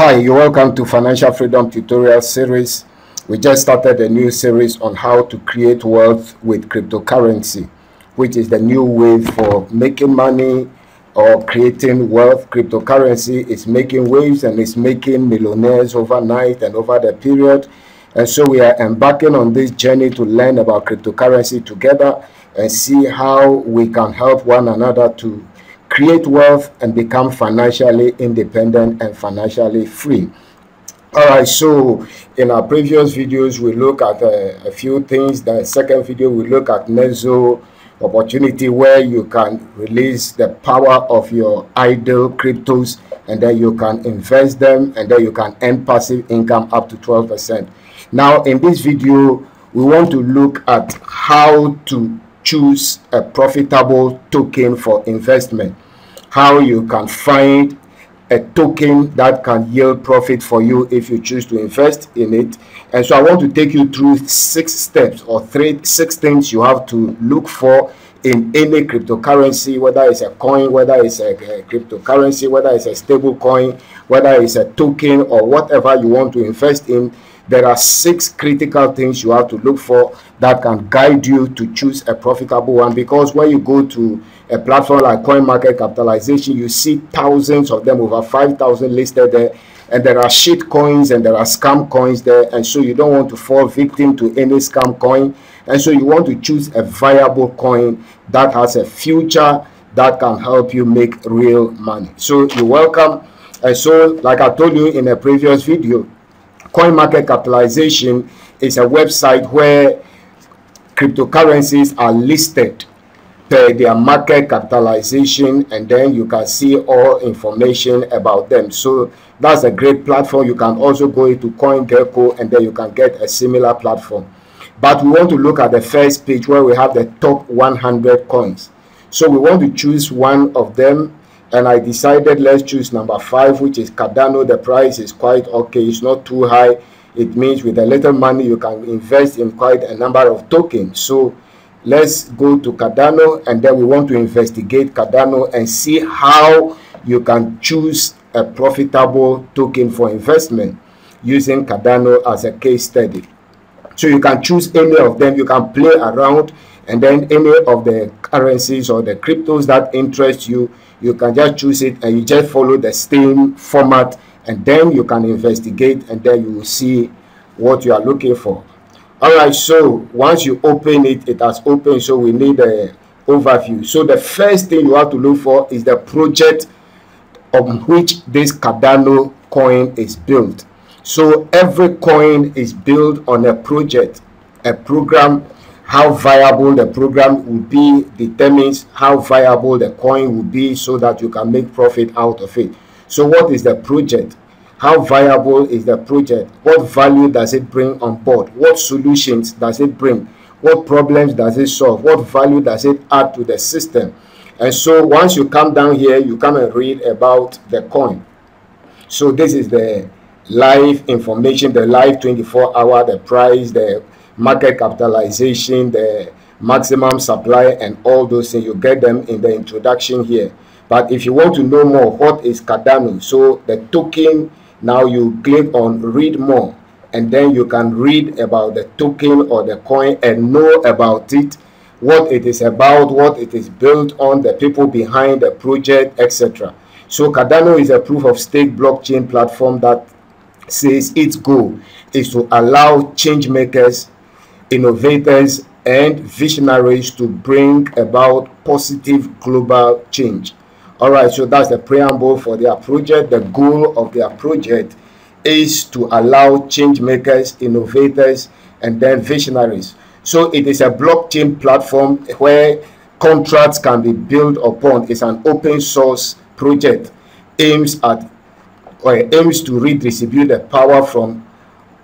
Hi, you're welcome to Financial Freedom Tutorial Series. We just started a new series on how to create wealth with cryptocurrency, which is the new way for making money or creating wealth. Cryptocurrency is making waves and is making millionaires overnight and over the period. And so we are embarking on this journey to learn about cryptocurrency together and see how we can help one another to create wealth and become financially independent and financially free. All right, so in our previous videos, we look at a few things. The second video, we look at Nezo opportunity, where you can release the power of your idle cryptos and then you can invest them and then you can earn passive income up to 12%. Now, in this video, we want to look at how to choose a profitable token for investment, how you can find a token that can yield profit for you if you choose to invest in it. And so I want to take you through 6 steps or 6 things you have to look for in any cryptocurrency, whether it's a coin, whether it's a cryptocurrency, whether it's a stable coin, whether it's a token or whatever you want to invest in. There are 6 critical things you have to look for that can guide you to choose a profitable one, because when you go to a platform like CoinMarketCapitalization, you see thousands of them, over 5,000 listed there, and there are shit coins and there are scam coins there, and so you don't want to fall victim to any scam coin, and so you want to choose a viable coin that has a future that can help you make real money. So you're welcome. And so, like I told you in a previous video, CoinMarketCapitalization is a website where cryptocurrencies are listed per their market capitalization, and then you can see all information about them. So that's a great platform. You can also go into CoinGecko and then you can get a similar platform. But we want to look at the first page where we have the top 100 coins. So we want to choose one of them, and I decided let's choose number 5, which is Cardano. The price is quite okay, it's not too high. It means with a little money you can invest in quite a number of tokens. So let's go to Cardano, and then we want to investigate Cardano and see how you can choose a profitable token for investment using Cardano as a case study. So you can choose any of them, you can play around, and then any of the currencies or the cryptos that interest you, you can just choose it and you just follow the same format, and then you can investigate and then you will see what you are looking for. All right, so once you open it, it has opened, so we need an overview. So the first thing you have to look for is the project on which this Cardano coin is built. So every coin is built on a project, a program. How viable the program will be determines how viable the coin will be, so that you can make profit out of it. So what is the project? How viable is the project? What value does it bring on board? What solutions does it bring? What problems does it solve? What value does it add to the system? And so once you come down here, you come and read about the coin. So this is the live information, the live 24-hour, the price, the market capitalization, the maximum supply, and all those things. You get them in the introduction here. But if you want to know more, what is Cardano? So the token, now you click on read more, and then you can read about the token or the coin and know about it, what it is about, what it is built on, the people behind the project, etc. So Cardano is a proof of stake blockchain platform that says its goal is to allow change makers, innovators, and visionaries to bring about positive global change. All right, so that's the preamble for their project. The goal of their project is to allow change makers, innovators, and then visionaries. So it is a blockchain platform where contracts can be built upon. It's an open source project, aims to redistribute the power from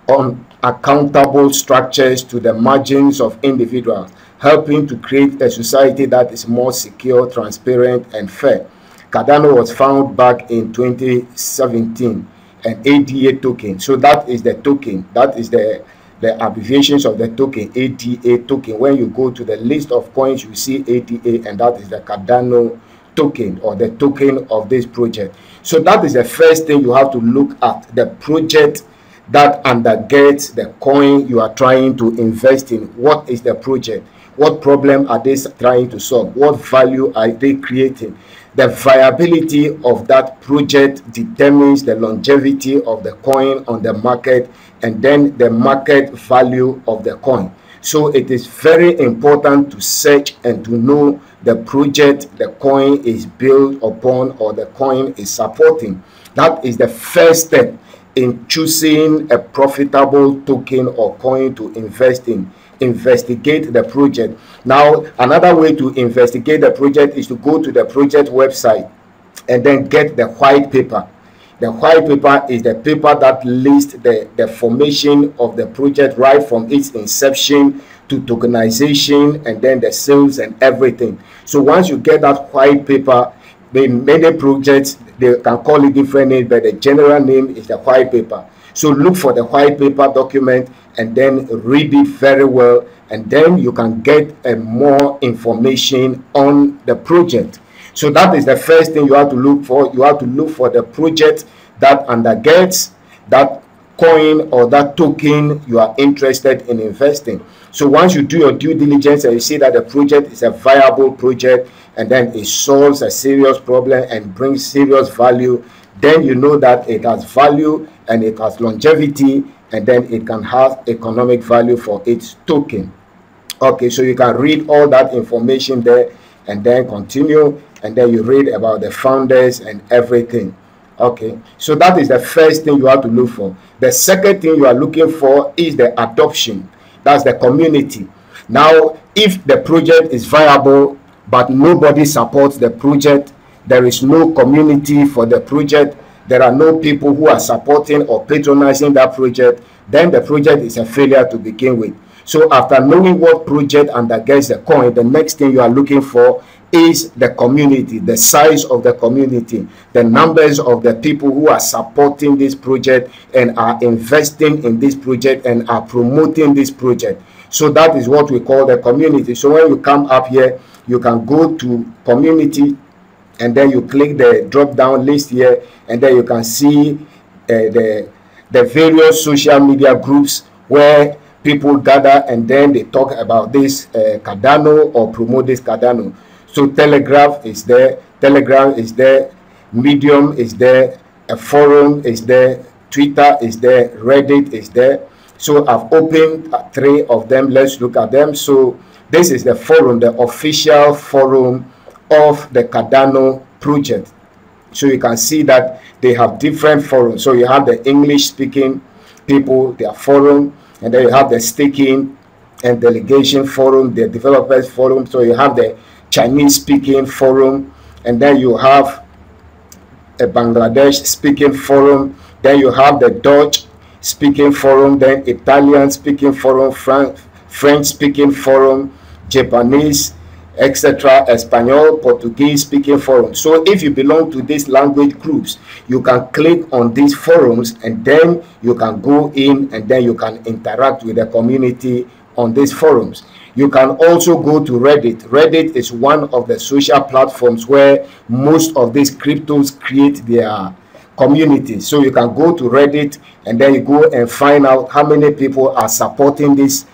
unaccountable structures to the margins of individuals, helping to create a society that is more secure, transparent, and fair. Cardano was found back in 2017, an ADA token. So that is the token. That is the abbreviations of the token, ADA token. When you go to the list of coins, you see ADA, and that is the Cardano token or the token of this project. So that is the first thing you have to look at, the project that undergirds the coin you are trying to invest in. What is the project? What problem are they trying to solve? What value are they creating? The viability of that project determines the longevity of the coin on the market, and then the market value of the coin. So it is very important to search and to know the project the coin is built upon or the coin is supporting. That is the first step in choosing a profitable token or coin to invest in. Investigate the project. Now, another way to investigate the project is to go to the project website and then get the white paper. The white paper is the paper that lists the formation of the project right from its inception to tokenization and then the sales and everything. So once you get that white paper, many projects, they can call it different names, but the general name is the white paper. So look for the white paper document and then read it very well, and then you can get more information on the project. So that is the first thing you have to look for. You have to look for the project that undergirds that coin or that token you are interested in investing. So once you do your due diligence and you see that the project is a viable project and then it solves a serious problem and brings serious value, then you know that it has value and it has longevity, and then it can have economic value for its token. Okay, so you can read all that information there and then continue, and then you read about the founders and everything. Okay, so that is the first thing you have to look for. The second thing you are looking for is the adoption. That's the community. Now, if the project is viable but nobody supports the project, there is no community for the project, there are no people who are supporting or patronizing that project, then the project is a failure to begin with. So after knowing what project undergirds the coin, the next thing you are looking for is the community, the size of the community, the numbers of the people who are supporting this project and are investing in this project and are promoting this project. So that is what we call the community. So when you come up here, you can go to community and then you click the drop down list here, and then you can see the various social media groups where people gather and then they talk about this Cardano or promote this Cardano. So Telegraph is there, Telegram is there, Medium is there, a forum is there, Twitter is there, Reddit is there. So I've opened 3 of them. Let's look at them. So this is the forum, the official forum of the Cardano project. So you can see that they have different forums. So you have the English speaking people, their forum, and then you have the staking and delegation forum, the developers forum. So you have the Chinese speaking forum, and then you have a Bangladesh speaking forum, then you have the Dutch speaking forum, then Italian speaking forum, French speaking forum, Japanese, etc., Espanol, Portuguese speaking forum. So if you belong to these language groups, you can click on these forums and then you can go in and then you can interact with the community on these forums. You can also go to Reddit. Reddit is one of the social platforms where most of these cryptos create their community. So you can go to Reddit and then you go and find out how many people are supporting this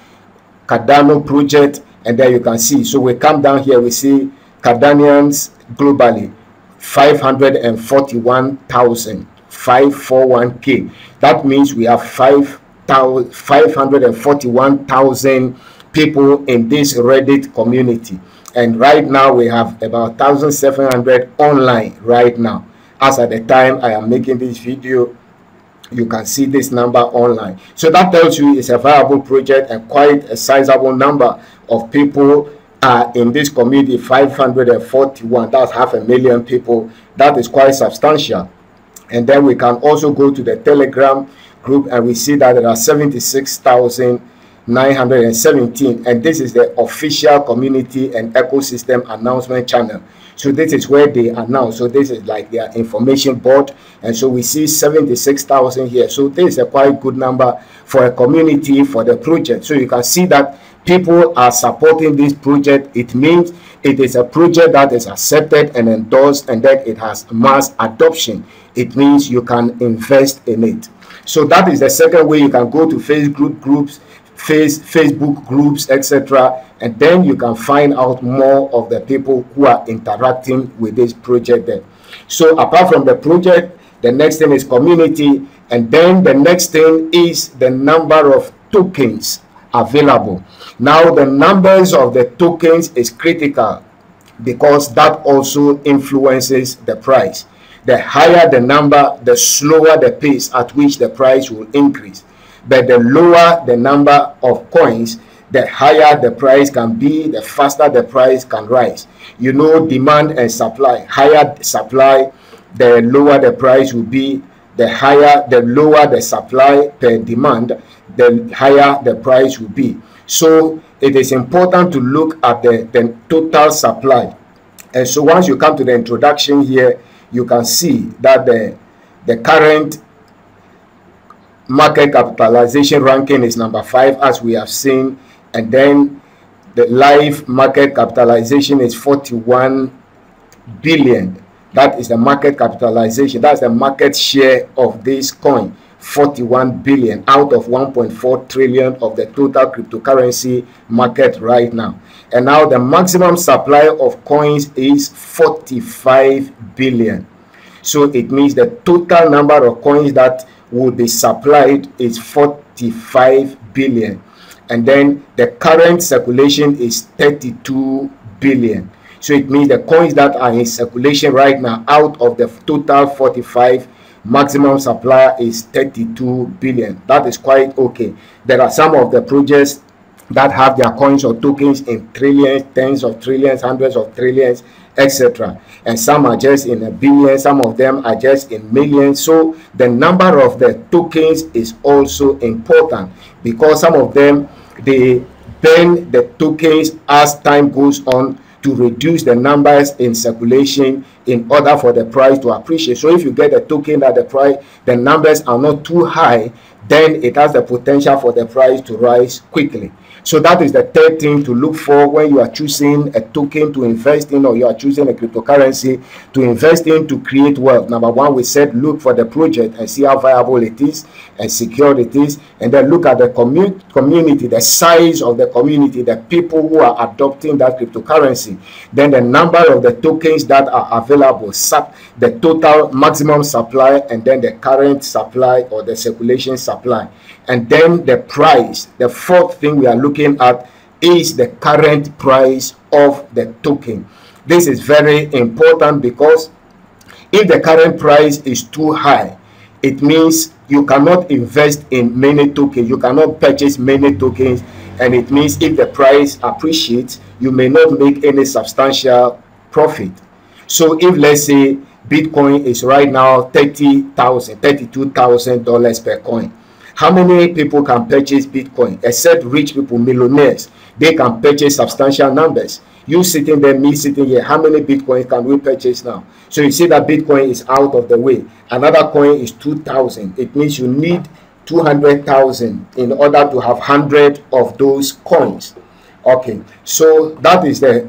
Cardano project, and then you can see. So we come down here, we see Cardanians globally 541,000, 541K. That means we have 541,000 people in this Reddit community, and right now we have about 1,700 online right now. As at the time I am making this video, you can see this number online. So that tells you it's a viable project and quite a sizable number of people are in this community. 541, that's 500,000 people. That is quite substantial. And then we can also go to the Telegram group and we see that there are 76,917, and this is the official community and ecosystem announcement channel. So this is where they announce. So this is like their information board, and so we see 76,000 here. So this is a quite good number for a community for the project. So you can see that people are supporting this project, it means it is a project that is accepted and endorsed, and that it has mass adoption. It means you can invest in it. So that is the second way. You can go to Facebook groups, etc., and then you can find out more of the people who are interacting with this project there. So apart from the project, the next thing is community, and then the next thing is the number of tokens available. Now the numbers of the tokens is critical because that also influences the price. The higher the number, the slower the pace at which the price will increase. But the lower the number of coins, the higher the price can be, the faster the price can rise. You know, demand and supply. Higher supply, the lower the price will be. The lower the supply per demand, the higher the price will be. So it is important to look at the total supply. And so once you come to the introduction here, you can see that the current market capitalization ranking is number 5, as we have seen, and then the live market capitalization is 41 billion. That is the market capitalization. That's the market share of this coin, 41 billion out of 1.4 trillion of the total cryptocurrency market right now. And now the maximum supply of coins is 45 billion. So it means the total number of coins that will be supplied is 45 billion. And then the current circulation is 32 billion. So it means the coins that are in circulation right now out of the total 45, maximum supply is 32 billion. That is quite okay. There are some of the projects that have their coins or tokens in trillions, tens of trillions, hundreds of trillions, etc. And some are just in a billion, some of them are just in millions. So the number of the tokens is also important, because some of them, they burn the tokens as time goes on to reduce the numbers in circulation in order for the price to appreciate. So if you get a token that the numbers are not too high, then it has the potential for the price to rise quickly. So that is the third thing to look for when you are choosing a token to invest in, or you are choosing a cryptocurrency to invest in to create wealth. Number 1, we said look for the project and see how viable it is and secure it is, and then look at the community, the size of the community, the people who are adopting that cryptocurrency, then the number of the tokens that are available, the total maximum supply, and then the current supply or the circulation supply, and then the price. The fourth thing we are looking at is the current price of the token. This is very important, because if the current price is too high, it means you cannot invest in many tokens, you cannot purchase many tokens, and it means if the price appreciates, you may not make any substantial profit. So if, let's say, Bitcoin is right now $32,000 per coin, how many people can purchase Bitcoin? Except rich people, millionaires. They can purchase substantial numbers. You sitting there, me sitting here, how many Bitcoins can we purchase now? So you see that Bitcoin is out of the way. Another coin is 2,000. It means you need 200,000 in order to have 100 of those coins. Okay, so that is the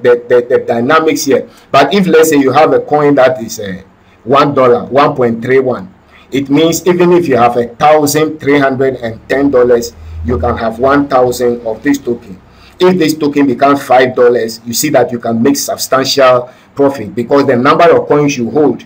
dynamics here. But if, let's say, you have a coin that is $1, 1.31, it means even if you have $1,310, you can have 1,000 of this token. If this token becomes $5, you see that you can make substantial profit, because the number of coins you hold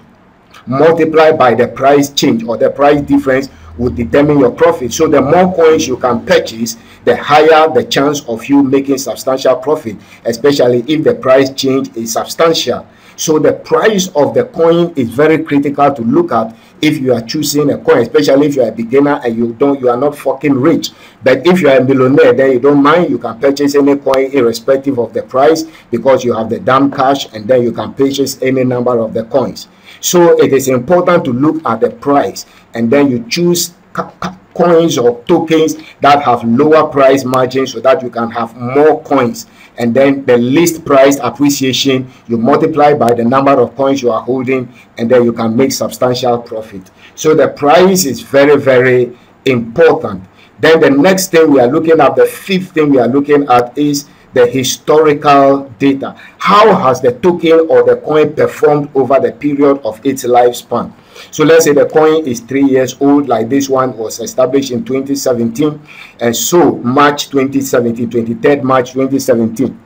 multiplied by the price change or the price difference will determine your profit. So the more coins you can purchase, the higher the chance of you making substantial profit, especially if the price change is substantial. So the price of the coin is very critical to look at if you are choosing a coin, especially if you are a beginner and you are not fucking rich. But if you are a millionaire, then you don't mind, you can purchase any coin irrespective of the price, because you have the damn cash, and then you can purchase any number of the coins. So it is important to look at the price, and then you choose coins or tokens that have lower price margins, so that you can have more coins. And then the least price appreciation, you multiply by the number of coins you are holding, and then you can make substantial profit. So the price is very, very important. Then the next thing we are looking at, the fifth thing we are looking at, is the historical data. How has the token or the coin performed over the period of its lifespan? So let's say the coin is 3 years old, like this one was established in 2017, and so March 2017, 23rd March 2017.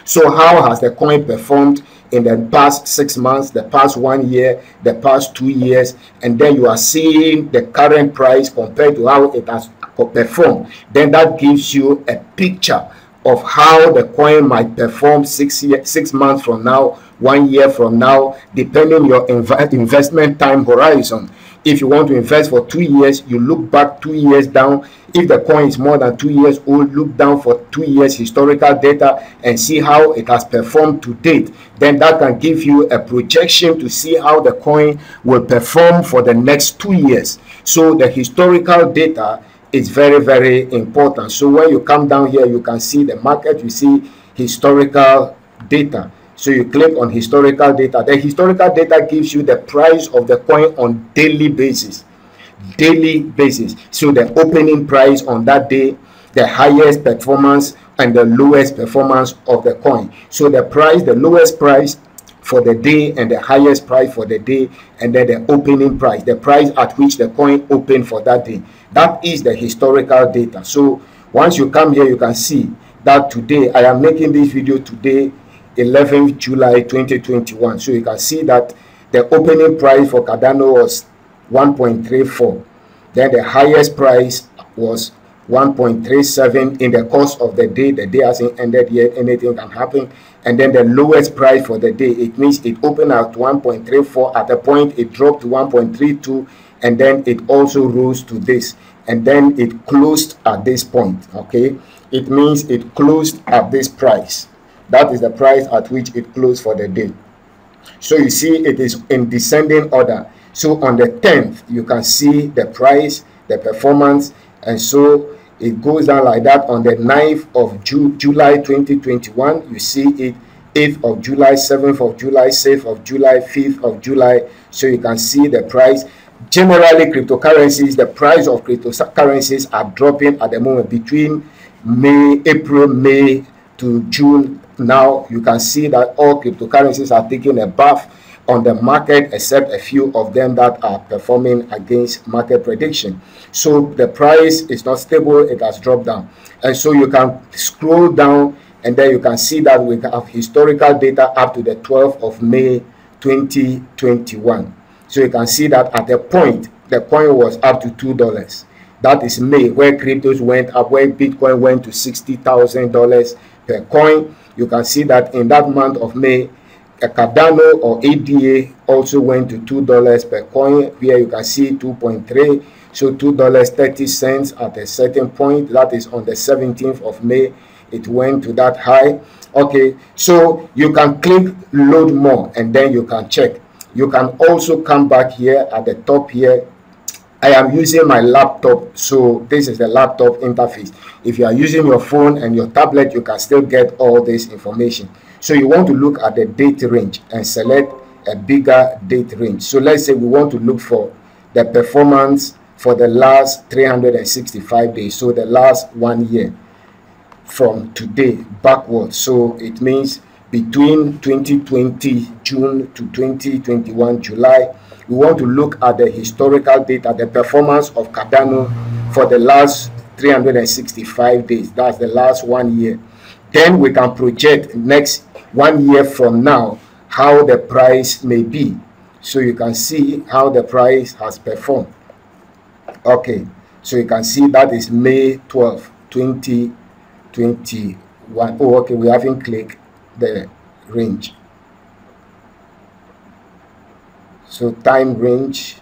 So how has the coin performed in the past 6 months, the past 1 year, the past 2 years, and then you are seeing the current price compared to how it has performed. Then that gives you a picture of how the coin might perform 6 months from now, 1 year from now, depending your investment time horizon. If you want to invest for 2 years, you look back 2 years down. If the coin is more than 2 years old, look down for 2 years historical data and see how it has performed to date. Then that can give you a projection to see how the coin will perform for the next 2 years. So the historical data is very, very important. So when you come down here, you can see the market, you see historical data. So you click on historical data. The historical data gives you the price of the coin on daily basis. So the opening price on that day, the highest performance and the lowest performance of the coin. So the price, the lowest price for the day and the highest price for the day, and then the opening price, the price at which the coin opened for that day. That is the historical data. So once you come here, you can see that today, I am making this video today, 11th July 2021. So you can see that the opening price for Cardano was 1.34. Then the highest price was 1.37 in the course of the day. The day hasn't ended yet, anything can happen. And then the lowest price for the day, it means it opened at 1.34. At a point it dropped to 1.32, and then it also rose to this, and then it closed at this point. Okay, it means it closed at this price. That is the price at which it closed for the day. So you see it is in descending order. So on the 10th, you can see the price, the performance, and so it goes down like that. On the 9th of July 2021, you see it 8th of July, 7th of July, 6th of July, 5th of July. So you can see the price. Generally, cryptocurrencies, the price of cryptocurrencies are dropping at the moment between April, May to June. Now you can see that all cryptocurrencies are taking a bath on the market, except a few of them that are performing against market prediction. So the price is not stable, it has dropped down. And so you can scroll down, and then you can see that we have historical data up to the 12th of May 2021. So you can see that at a point the coin was up to $2. That is May, where cryptos went up, where Bitcoin went to $60,000 per coin. You can see that in that month of May, a Cardano or ADA also went to $2 per coin. Here you can see 2.3, so $2.30 at a certain point. That is on the 17th of May. It went to that high. Okay, so you can click load more, and then you can check. You can also come back here at the top here. I am using my laptop, so this is the laptop interface. If you are using your phone and your tablet, you can still get all this information. So you want to look at the date range and select a bigger date range. So let's say we want to look for the performance for the last 365 days. So the last 1 year from today backwards. So it means between 2020 June to 2021 July. We want to look at the historical data, the performance of Cardano for the last 365 days. That's the last 1 year. Then we can project next 1 year from now how the price may be. So you can see how the price has performed. Okay, so you can see that is May 12, 2021. Oh, okay, we haven't clicked the range. So time range,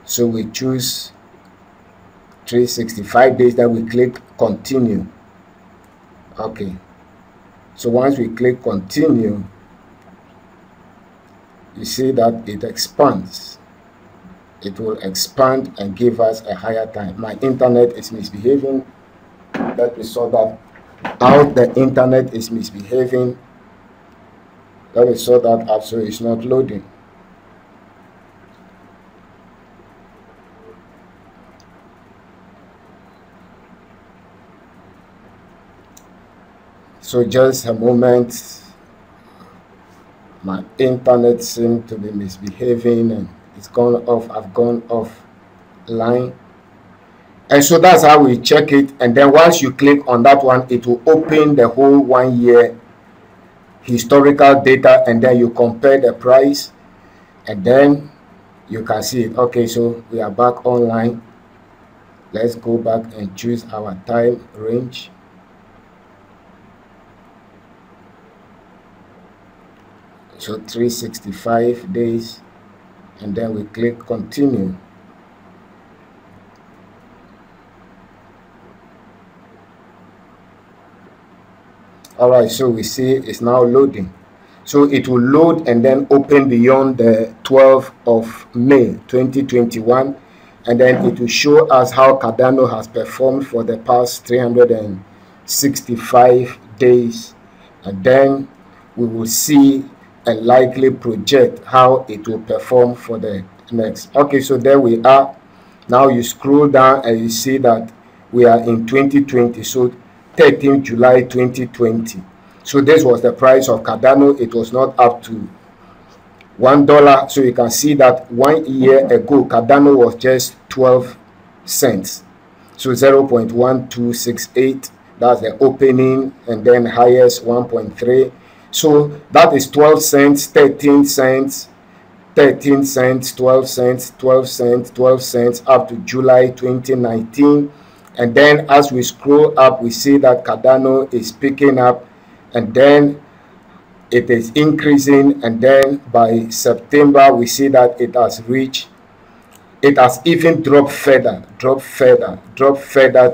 so we choose 365 days, then we click continue. Okay, so once we click continue, you see that it expands. It will expand and give us a higher time. My internet is misbehaving. Let me sort that out. The internet is misbehaving. Let me sort that out so it's not loading. So just a moment, my internet seemed to be misbehaving and it's gone off. I've gone offline. And so that's how we check it. And then once you click on that one, it will open the whole 1 year historical data, and then you compare the price, and then you can see it. Okay, so we are back online. Let's go back and choose our time range. So 365 days, and then we click continue. All right, so we see it's now loading. So it will load and then open beyond the 12th of May 2021, and then it will show us how Cardano has performed for the past 365 days, and then we will see and likely project how it will perform for the next. Okay, so there we are. Now you scroll down and you see that we are in 2020. So 13 July 2020. So this was the price of Cardano. It was not up to $1. So you can see that 1 year ago Cardano was just 12 cents. So 0.1268, that's the opening, and then highest 1.3. So that is 12 cents, 13 cents, 13 cents, 12 cents, 12 cents, 12 cents, up to July 2019. And then as we scroll up, we see that Cardano is picking up, and then it is increasing, and then by September we see that it has reached, it has even dropped further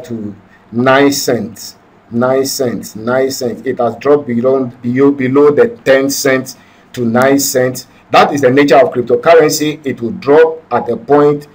to 9 cents. 9 cents, 9 cents. It has dropped below the 10 cents to 9 cents. That is the nature of cryptocurrency. It will drop at a point,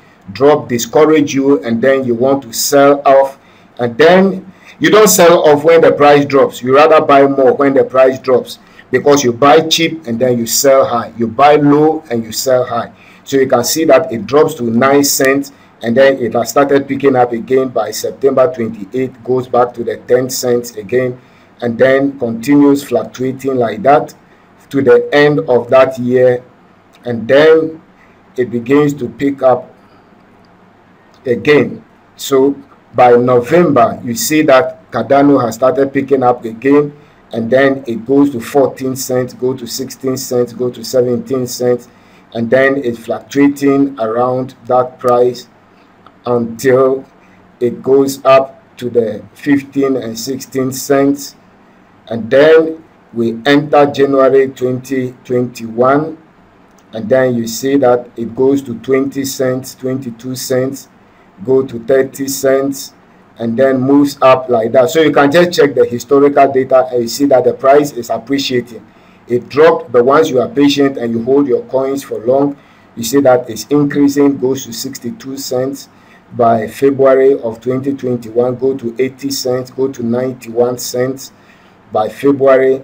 discourage you, and then you want to sell off, and then you don't sell off when the price drops. You rather buy more when the price drops, because you buy cheap and then you sell high. You buy low and you sell high. So you can see that it drops to 9 cents, and then it has started picking up again by September 28, goes back to the 10 cents again, and then continues fluctuating like that to the end of that year, and then it begins to pick up again. So by November you see that Cardano has started picking up again, and then it goes to 14 cents, go to 16 cents, go to 17 cents, and then it's fluctuating around that price until it goes up to the 15 and 16 cents. And then we enter January 2021, and then you see that it goes to 20 cents, 22 cents, go to 30 cents, and then moves up like that. So you can just check the historical data and you see that the price is appreciating. It dropped, but once you are patient and you hold your coins for long, you see that it's increasing, goes to 62 cents by February of 2021, go to 80 cents, go to 91 cents by February,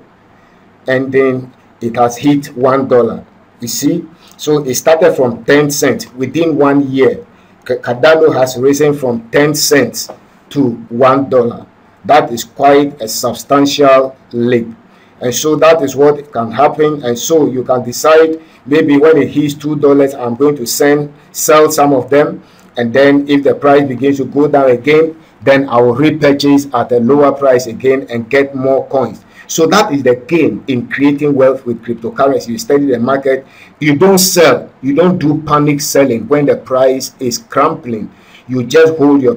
and then it has hit $1. You see, so it started from 10 cents. Within 1 year, Cardano has risen from 10 cents to $1. That is quite a substantial leap, and so that is what can happen. And so you can decide, maybe when it hits $2, I'm going to sell some of them, and then if the price begins to go down again, then I will repurchase at a lower price again and get more coins. So that is the game in creating wealth with cryptocurrency. You study the market, you don't sell, you don't do panic selling when the price is crumbling. You just hold your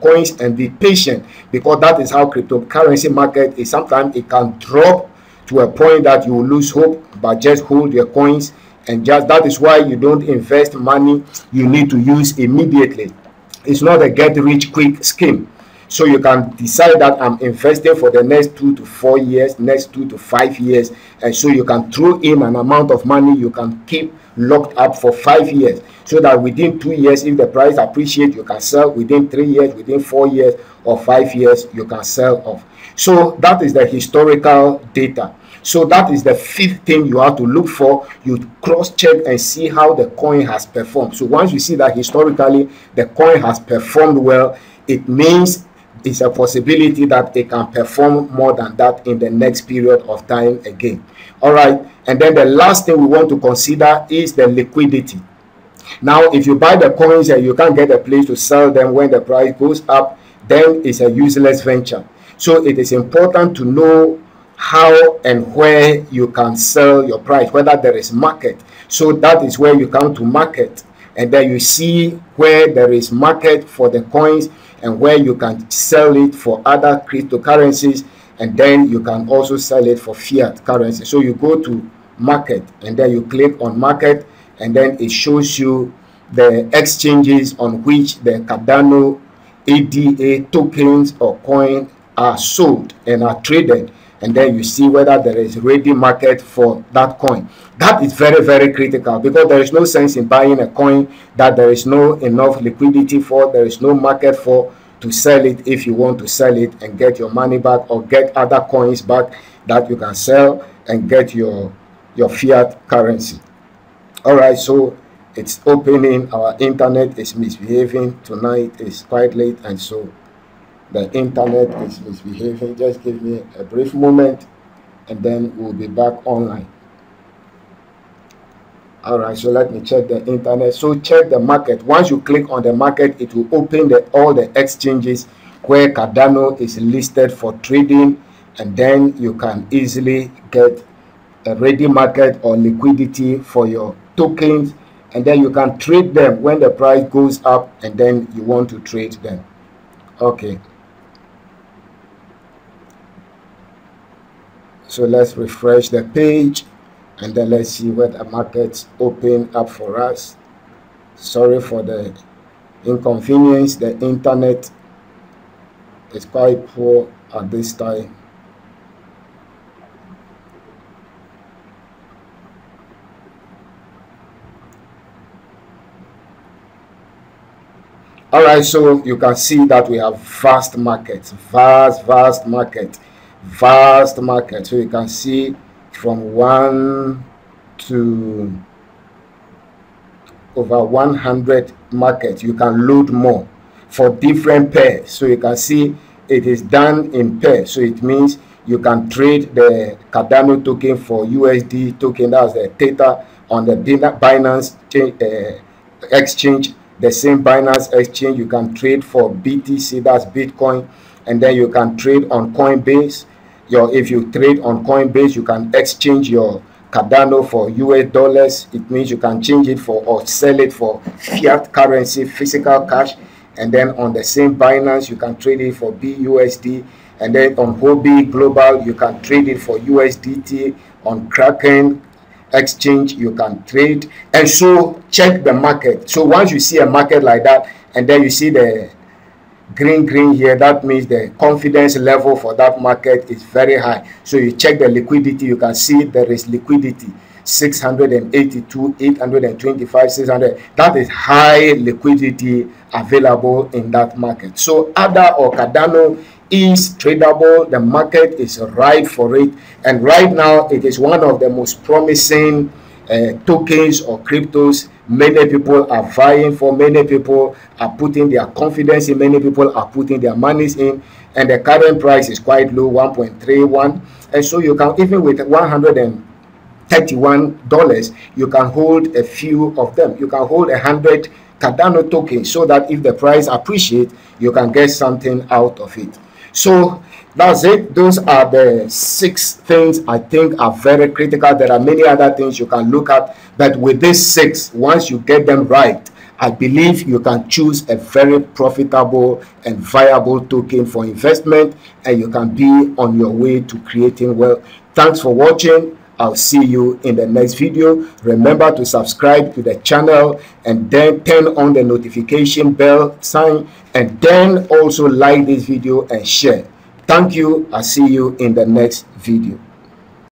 coins and be patient, because that is how cryptocurrency market is. Sometimes it can drop to a point that you will lose hope, but just hold your coins, and just that is why you don't invest money you need to use immediately. It's not a get rich quick scheme. So you can decide that I'm investing for the next 2 to 4 years, next 2 to 5 years, and so you can throw in an amount of money you can keep locked up for 5 years, so that within 2 years, if the price appreciates, you can sell. Within 3 years, within 4 years, or 5 years, you can sell off. So that is the historical data. So that is the fifth thing you have to look for. You cross-check and see how the coin has performed. So once you see that historically the coin has performed well, it means it's a possibility that it can perform more than that in the next period of time again. All right, and then the last thing we want to consider is the liquidity. Now, if you buy the coins and you can't get a place to sell them when the price goes up, then it's a useless venture. So it is important to know how and where you can sell your price, whether there is market. So that is where you come to market, and then you see where there is market for the coins and where you can sell it for other cryptocurrencies, and then you can also sell it for fiat currency. So you go to market and then you click on market, and then it shows you the exchanges on which the Cardano ADA tokens or coin are sold and are traded, and then you see whether there is ready market for that coin. That is very, very critical, because there is no sense in buying a coin that there is no enough liquidity for, there is no market for, to sell it if you want to sell it and get your money back, or get other coins back that you can sell and get your fiat currency. All right, so it's opening. Our internet is misbehaving tonight. It's quite late, and so the internet is misbehaving. Just give me a brief moment and then we'll be back online. All right, so let me check the internet. So check the market. Once you click on the market, it will open all the exchanges where Cardano is listed for trading, and then you can easily get a ready market or liquidity for your tokens, and then you can trade them when the price goes up and then you want to trade them. Okay, so let's refresh the page and then let's see what the markets open up for us. Sorry for the inconvenience. The internet is quite poor at this time. All right, so you can see that we have vast markets, vast market. So you can see from 1 to over 100 markets. You can load more for different pairs. So you can see it is done in pairs. So it means you can trade the Cardano token for USD token, that's the Theta, on the Binance exchange. The same Binance exchange, you can trade for BTC, that's Bitcoin, and then you can trade on Coinbase. If you trade on Coinbase, you can exchange your Cardano for US dollars. It means you can change it for or sell it for fiat currency, physical cash. And then on the same Binance, you can trade it for BUSD. And then on Huobi Global, you can trade it for USDT. On Kraken exchange, you can trade. And so check the market. So once you see a market like that, and then you see the green here, that means the confidence level for that market is very high. So you check the liquidity, you can see there is liquidity 682, 825, 600. That is high liquidity available in that market. So ADA or Cardano is tradable. The market is ripe for it, and right now it is one of the most promising tokens or cryptos. Many people are vying for, many people are putting their confidence in, many people are putting their monies in, and the current price is quite low, 1.31. And so you can, even with $131, you can hold a few of them. You can hold 100 Cardano tokens, so that if the price appreciates, you can get something out of it. So that's it. Those are the 6 things I think are very critical. There are many other things you can look at, but with these 6, once you get them right, I believe you can choose a very profitable and viable token for investment, and you can be on your way to creating wealth. Thanks for watching. I'll see you in the next video. Remember to subscribe to the channel and then turn on the notification bell sign, and then also like this video and share. Thank you. I'll see you in the next video.